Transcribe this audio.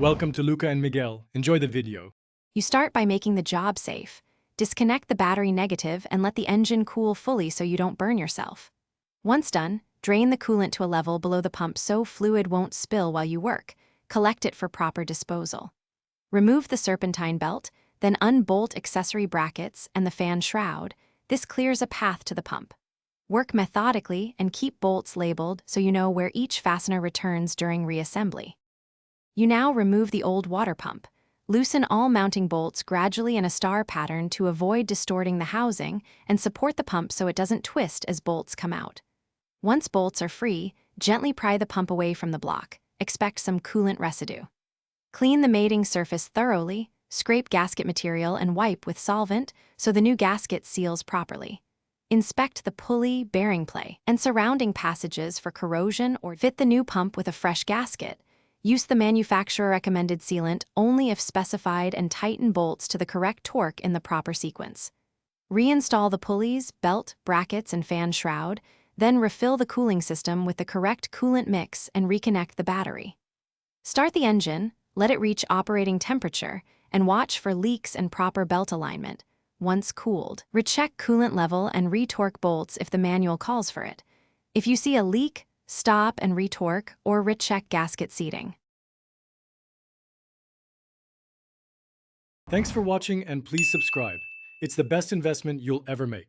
Welcome to Luca and Miguel. Enjoy the video. You start by making the job safe. Disconnect the battery negative and let the engine cool fully so you don't burn yourself. Once done, drain the coolant to a level below the pump so fluid won't spill while you work. Collect it for proper disposal. Remove the serpentine belt, then unbolt accessory brackets and the fan shroud. This clears a path to the pump. Work methodically and keep bolts labeled so you know where each fastener returns during reassembly. You now remove the old water pump. Loosen all mounting bolts gradually in a star pattern to avoid distorting the housing and support the pump so it doesn't twist as bolts come out. Once bolts are free, gently pry the pump away from the block. Expect some coolant residue. Clean the mating surface thoroughly, scrape gasket material and wipe with solvent so the new gasket seals properly. Inspect the pulley, bearing play, and surrounding passages for corrosion or fit the new pump with a fresh gasket. Use the manufacturer-recommended sealant only if specified and tighten bolts to the correct torque in the proper sequence. Reinstall the pulleys, belt, brackets, and fan shroud, then refill the cooling system with the correct coolant mix and reconnect the battery. Start the engine, let it reach operating temperature, and watch for leaks and proper belt alignment. Once cooled, recheck coolant level and retorque bolts if the manual calls for it. If you see a leak, stop and retorque or recheck gasket seating. Thanks for watching and please subscribe. It's the best investment you'll ever make.